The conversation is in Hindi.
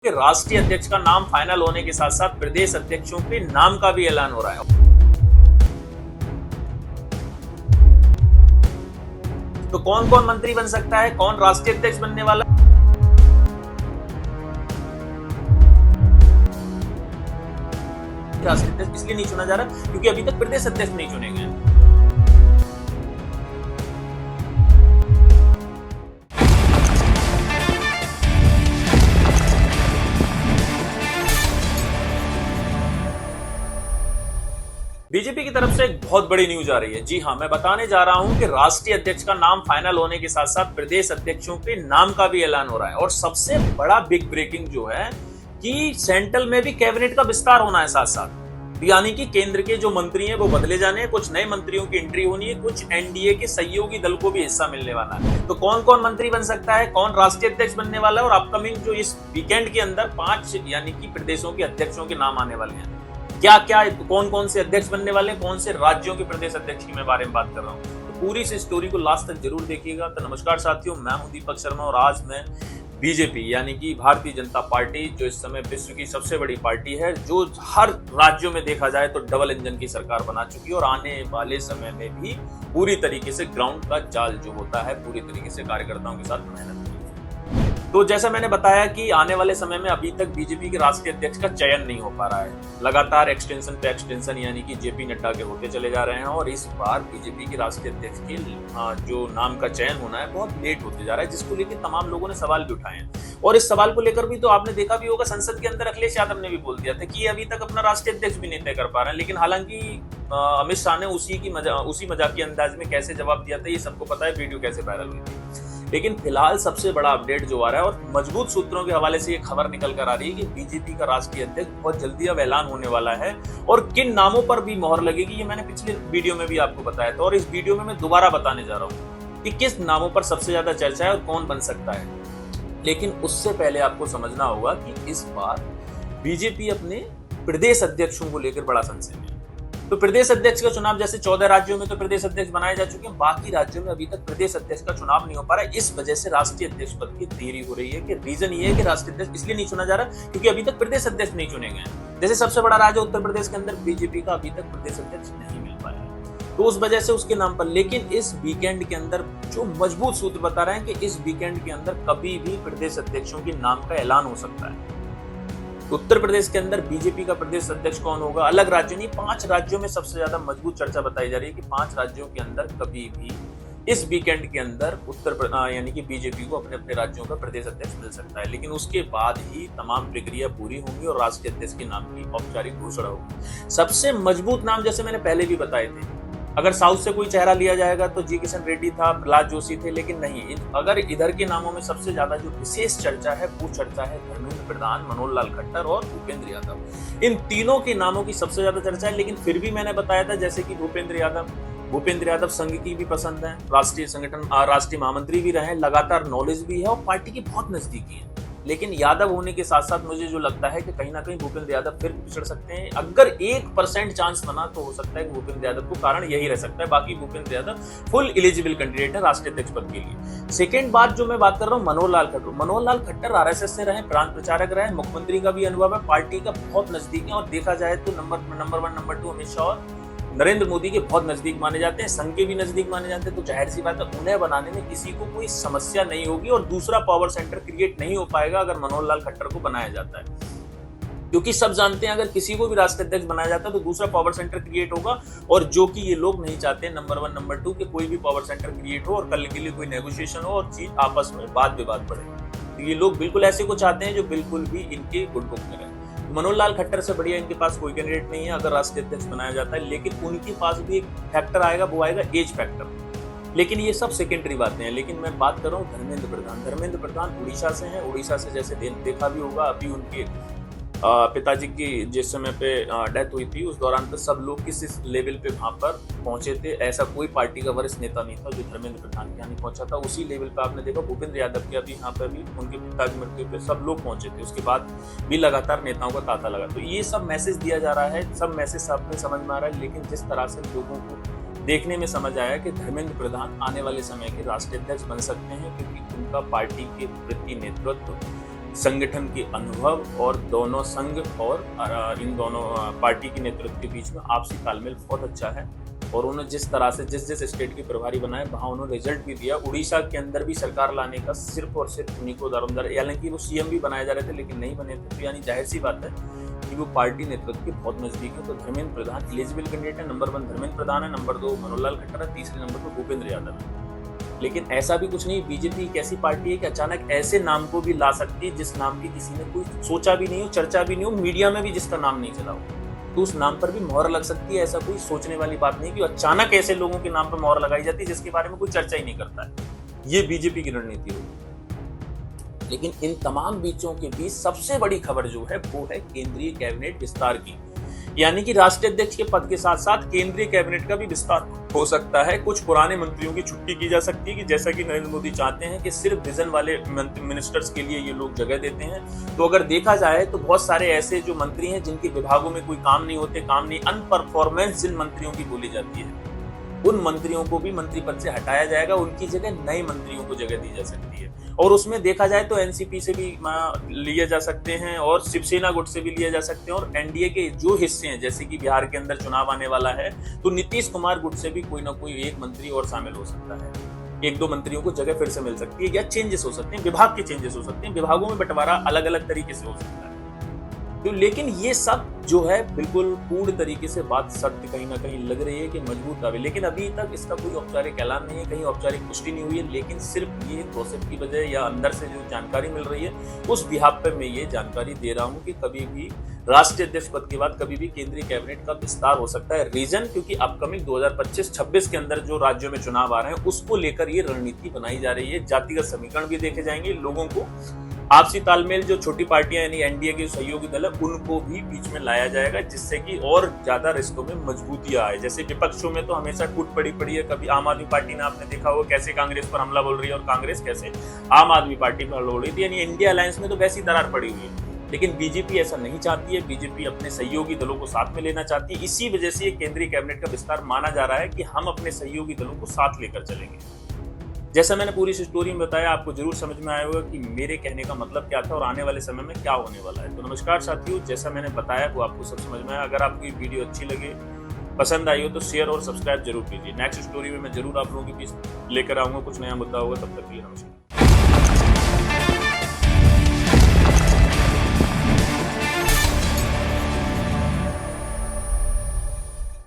कि राष्ट्रीय अध्यक्ष का नाम फाइनल होने के साथ साथ प्रदेश अध्यक्षों के नाम का भी ऐलान हो रहा है। तो कौन कौन मंत्री बन सकता है, कौन राष्ट्रीय अध्यक्ष बनने वाला है? राष्ट्रीय अध्यक्ष इसलिए नहीं चुना जा रहा क्योंकि अभी तक प्रदेश अध्यक्ष नहीं चुने गए हैं। बीजेपी की तरफ से एक बहुत बड़ी न्यूज आ रही है। जी हां, मैं बताने जा रहा हूं कि राष्ट्रीय अध्यक्ष का नाम फाइनल होने के साथ साथ प्रदेश अध्यक्षों के नाम का भी ऐलान हो रहा है। और सबसे बड़ा बिग ब्रेकिंग जो है कि सेंट्रल में भी कैबिनेट का विस्तार होना है साथ साथ, यानी कि केंद्र के जो मंत्री हैं वो बदले जाने हैं, कुछ नए मंत्रियों की एंट्री होनी है, कुछ एनडीए के सहयोगी दल को भी हिस्सा मिलने वाला है। तो कौन कौन मंत्री बन सकता है, कौन राष्ट्रीय अध्यक्ष बनने वाला है और अपकमिंग जो इस वीकेंड के अंदर 5 यानी कि प्रदेशों के अध्यक्षों के नाम आने वाले हैं, क्या क्या कौन कौन से अध्यक्ष बनने वाले हैं, कौन से राज्यों के प्रदेश अध्यक्ष की मैं बारे में बात कर रहा हूं। तो पूरी इस स्टोरी को लास्ट तक जरूर देखिएगा। तो नमस्कार साथियों, मैं हूं दीपक शर्मा और आज मैं बीजेपी यानी कि भारतीय जनता पार्टी, जो इस समय विश्व की सबसे बड़ी पार्टी है, जो हर राज्यों में देखा जाए तो डबल इंजन की सरकार बना चुकी है और आने वाले समय में भी पूरी तरीके से ग्राउंड का जाल जो होता है पूरी तरीके से कार्यकर्ताओं के साथ मेहनत। तो जैसा मैंने बताया कि आने वाले समय में अभी तक बीजेपी के राष्ट्रीय अध्यक्ष का चयन नहीं हो पा रहा है। लगातार एक्सटेंशन पे एक्सटेंशन यानी कि जेपी नड्डा के होते चले जा रहे हैं और इस बार बीजेपी के राष्ट्रीय अध्यक्ष के जो नाम का चयन होना है बहुत लेट होते जा रहा है, जिसको लेकर तमाम लोगों ने सवाल भी उठाए हैं। और इस सवाल को लेकर भी तो आपने देखा भी होगा, संसद के अंदर अखिलेश यादव ने भी बोल दिया था कि अभी तक अपना राष्ट्रीय अध्यक्ष भी नहीं तय कर पा रहे हैं। लेकिन हालांकि अमित शाह ने उसी मजाकी अंदाज में कैसे जवाब दिया था ये सबको पता है, वीडियो कैसे वायरल हुई थी। लेकिन फिलहाल सबसे बड़ा अपडेट जो आ रहा है और मजबूत सूत्रों के हवाले से ये खबर निकल कर आ रही है कि बीजेपी का राष्ट्रीय अध्यक्ष बहुत जल्दी अब ऐलान होने वाला है और किन नामों पर भी मोहर लगेगी ये मैंने पिछले वीडियो में भी आपको बताया था और इस वीडियो में मैं दोबारा बताने जा रहा हूँ कि किस नामों पर सबसे ज्यादा चर्चा है और कौन बन सकता है। लेकिन उससे पहले आपको समझना होगा कि इस बार बीजेपी अपने प्रदेश अध्यक्षों को लेकर बड़ा संशय है। तो प्रदेश अध्यक्ष का चुनाव जैसे 14 राज्यों में तो प्रदेश अध्यक्ष बनाए जा चुके हैं, बाकी राज्यों में अभी तक प्रदेश अध्यक्ष का चुनाव नहीं हो पा रहा है। इस वजह से राष्ट्रीय अध्यक्ष पद की देरी हो रही है कि रीजन ये है कि राष्ट्रीय अध्यक्ष इसलिए नहीं चुना जा रहा क्योंकि अभी तक प्रदेश अध्यक्ष नहीं चुने गए हैं। जैसे सबसे बड़ा राज्य उत्तर प्रदेश के अंदर बीजेपी का अभी तक प्रदेश अध्यक्ष नहीं मिल पाया है, तो उस वजह से उसके नाम पर। लेकिन इस वीकेंड के अंदर जो मजबूत सूत्र बता रहे हैं कि इस वीकेंड के अंदर कभी भी प्रदेश अध्यक्षों के नाम का ऐलान हो सकता है। उत्तर प्रदेश के अंदर बीजेपी का प्रदेश अध्यक्ष कौन होगा, अलग राज्यों नहीं, 5 राज्यों में सबसे ज्यादा मजबूत चर्चा बताई जा रही है कि 5 राज्यों के अंदर कभी भी इस वीकेंड के अंदर यानी कि बीजेपी को अपने अपने राज्यों का प्रदेश अध्यक्ष मिल सकता है। लेकिन उसके बाद ही तमाम प्रक्रिया पूरी होंगी और राष्ट्रीय अध्यक्ष के नाम की औपचारिक घोषणा होगी। सबसे मजबूत नाम जैसे मैंने पहले भी बताए थे, अगर साउथ से कोई चेहरा लिया जाएगा तो जी किशन रेड्डी था, प्रहलाद जोशी थे, लेकिन नहीं, अगर इधर के नामों में सबसे ज्यादा जो विशेष चर्चा है वो चर्चा है धर्मेंद्र प्रधान, मनोहर लाल खट्टर और भूपेंद्र यादव। इन तीनों के नामों की सबसे ज्यादा चर्चा है। लेकिन फिर भी मैंने बताया था जैसे कि भूपेंद्र यादव संघ की भी पसंद है, राष्ट्रीय संगठन राष्ट्रीय महामंत्री भी रहे, लगातार नॉलेज भी है और पार्टी की बहुत नजदीकी है। लेकिन यादव होने के साथ साथ मुझे जो लगता है कि कहीं ना कहीं भूपेंद्र यादव फिर पिछड़ सकते हैं। अगर 1% चांस बना तो हो सकता है कि भूपेंद्र यादव को कारण यही रह सकता है, बाकी Bhupendra Yadav full eligible candidate है राष्ट्रीय अध्यक्ष पद के लिए। सेकेंड बात जो मैं बात कर रहा हूँ मनोहर लाल खट्टर आरएसएस से रहे, प्रांत प्रचारक रहे, मुख्यमंत्री का भी अनुभव है, पार्टी का बहुत नजदीक है और देखा जाए तो नंबर 1 नंबर 2 अमित शाह और नरेंद्र मोदी के बहुत नजदीक माने जाते हैं, संघ के भी नजदीक माने जाते हैं। तो जाहिर सी बात है उन्हें बनाने में किसी को कोई समस्या नहीं होगी और दूसरा पावर सेंटर क्रिएट नहीं हो पाएगा अगर मनोहर लाल खट्टर को बनाया जाता है, क्योंकि सब जानते हैं अगर किसी को भी राष्ट्रीय अध्यक्ष बनाया जाता है तो दूसरा पावर सेंटर क्रिएट होगा और जो कि ये लोग नहीं चाहते हैं नंबर 1 नंबर 2 के कोई भी पावर सेंटर क्रिएट हो और कल के लिए कोई नेगोशिएशन हो और चीज आपस में वाद विवाद बढ़े। तो ये लोग बिल्कुल ऐसे को चाहते हैं जो बिल्कुल भी इनके गुड बुक में रहे। मनोहर लाल खट्टर से बढ़िया इनके पास कोई कैंडिडेट नहीं है अगर राष्ट्रीय अध्यक्ष बनाया जाता है। लेकिन उनके पास भी एक फैक्टर आएगा, वो आएगा एज फैक्टर। लेकिन ये सब सेकेंडरी बातें हैं। लेकिन मैं बात कर रहा हूँ धर्मेंद्र प्रधान उड़ीसा से हैं। उड़ीसा से जैसे देखा भी होगा अभी उनके पिताजी की जिस समय पे डेथ हुई थी उस दौरान पे सब लोग किस लेवल पे वहां पर पहुंचे थे, ऐसा कोई पार्टी का वरिष्ठ नेता नहीं था जो धर्मेंद्र प्रधान के यहाँ नहीं पहुंचा था। उसी लेवल पे आपने देखा भूपेंद्र यादव के अभी यहाँ पे भी उनके पिता की मृत्यु पे सब लोग पहुंचे थे, उसके बाद भी लगातार नेताओं का तांता लगा। तो ये सब मैसेज दिया जा रहा है, सब मैसेज सबने समझ में आ रहा है। लेकिन जिस तरह से लोगों को देखने में समझ आया कि धर्मेंद्र प्रधान आने वाले समय के राष्ट्रीय अध्यक्ष बन सकते हैं क्योंकि उनका पार्टी के प्रति नेतृत्व संगठन के अनुभव और दोनों संघ और इन दोनों पार्टी के नेतृत्व के बीच में आपसी तालमेल बहुत अच्छा है। और उन्होंने जिस तरह से जिस स्टेट के प्रभारी बनाए वहाँ उन्होंने रिजल्ट भी दिया। उड़ीसा के अंदर भी सरकार लाने का सिर्फ और सिर्फ उन्हीं को दारोमदार, हालांकि वो सीएम भी बनाए जा रहे थे लेकिन नहीं बने थे, तो यानी जाहिर सी बात है कि वो पार्टी नेतृत्व के बहुत नजदीक है। तो धर्मेंद्र प्रधान एलिजिबल कैंडिडेट है। नंबर 1 धर्मेंद्र प्रधान है, नंबर 2 मनोहर लाल खट्टर है, तीसरे नंबर पर भूपेंद्र यादव है। लेकिन ऐसा भी कुछ नहीं, बीजेपी एक ऐसी पार्टी है कि अचानक ऐसे नाम को भी ला सकती है जिस नाम की किसी ने कोई सोचा भी नहीं हो, चर्चा भी नहीं हो, मीडिया में भी जिसका नाम नहीं चला हो, तो उस नाम पर भी मोहर लग सकती है। ऐसा कोई सोचने वाली बात नहीं कि अचानक ऐसे लोगों के नाम पर मोहर लगाई जाती है जिसके बारे में कोई चर्चा ही नहीं करता है। ये बीजेपी की रणनीति होगी। लेकिन इन तमाम बीचों के बीच सबसे बड़ी खबर जो है वो है केंद्रीय कैबिनेट विस्तार की, यानी कि राष्ट्रीय अध्यक्ष के पद के साथ साथ केंद्रीय कैबिनेट का भी विस्तार हो सकता है। कुछ पुराने मंत्रियों की छुट्टी की जा सकती है कि जैसा कि नरेंद्र मोदी चाहते हैं कि सिर्फ विजन वाले मिनिस्टर्स के लिए ये लोग जगह देते हैं। तो अगर देखा जाए तो बहुत सारे ऐसे जो मंत्री हैं जिनके विभागों में कोई काम नहीं होते, काम नहीं, अनपरफॉर्मेंस जिन मंत्रियों की बोली जाती है, उन मंत्रियों को भी मंत्री पद से हटाया जाएगा, उनकी जगह नए मंत्रियों को जगह दी जा सकती है। और उसमें देखा जाए तो एनसीपी से भी लिए जा सकते हैं और शिवसेना गुट से भी लिए जा सकते हैं, और एनडीए के जो हिस्से हैं जैसे कि बिहार के अंदर चुनाव आने वाला है तो नीतीश कुमार गुट से भी कोई ना कोई एक मंत्री और शामिल हो सकता है। 1-2 मंत्रियों को जगह फिर से मिल सकती है या चेंजेस हो सकते हैं, विभाग के चेंजेस हो सकते हैं, विभागों में बंटवारा अलग अलग तरीके से हो सकता है। तो लेकिन ये सब जो है बिल्कुल पूर्ण तरीके से बात सत्य कहीं ना कहीं लग रही है कि मजबूत दावे, लेकिन अभी तक इसका कोई औपचारिक ऐलान नहीं है, कहीं औपचारिक पुष्टि नहीं हुई है। लेकिन सिर्फ ये गॉसिप की वजह या अंदर से जो जानकारी मिल रही है उस बिहाफ पे मैं ये जानकारी दे रहा हूँ कि कभी भी राष्ट्रीय अध्यक्ष पद के बाद कभी भी केंद्रीय कैबिनेट का विस्तार हो सकता है। रीजन क्योंकि अपकमिंग 2025-26 के अंदर जो राज्यों में चुनाव आ रहे हैं उसको लेकर ये रणनीति बनाई जा रही है। जातिगत समीकरण भी देखे जाएंगे, लोगों को आपसी तालमेल, जो छोटी पार्टियां यानी एनडीए के सहयोगी दल है उनको भी बीच में लाया जाएगा जिससे कि और ज्यादा रिश्तों में मजबूती आए। जैसे विपक्षों में तो हमेशा टूट पड़ी है, कभी आम आदमी पार्टी ने आपने देखा होगा कैसे कांग्रेस पर हमला बोल रही है और कांग्रेस कैसे आम आदमी पार्टी पर हमला बोल रही थी, यानी इंडिया अलायंस में तो वैसी दरार पड़ी हुई है। लेकिन बीजेपी ऐसा नहीं चाहती है, बीजेपी अपने सहयोगी दलों को साथ में लेना चाहती है। इसी वजह से ये केंद्रीय कैबिनेट का विस्तार माना जा रहा है कि हम अपने सहयोगी दलों को साथ लेकर चलेंगे। जैसा मैंने पूरी इस स्टोरी में बताया, आपको जरूर समझ में आया होगा कि मेरे कहने का मतलब क्या था और आने वाले समय में क्या होने वाला है। तो नमस्कार साथियों, जैसा मैंने बताया वो आपको सब समझ में आया। अगर आपको ये वीडियो अच्छी लगे, पसंद आई हो तो शेयर और सब्सक्राइब जरूर कीजिए। नेक्स्ट स्टोरी में मैं जरूर आप लोगों के बीच लेकर आऊंगा, कुछ नया मुद्दा होगा। तब तक के लिए नमस्कार।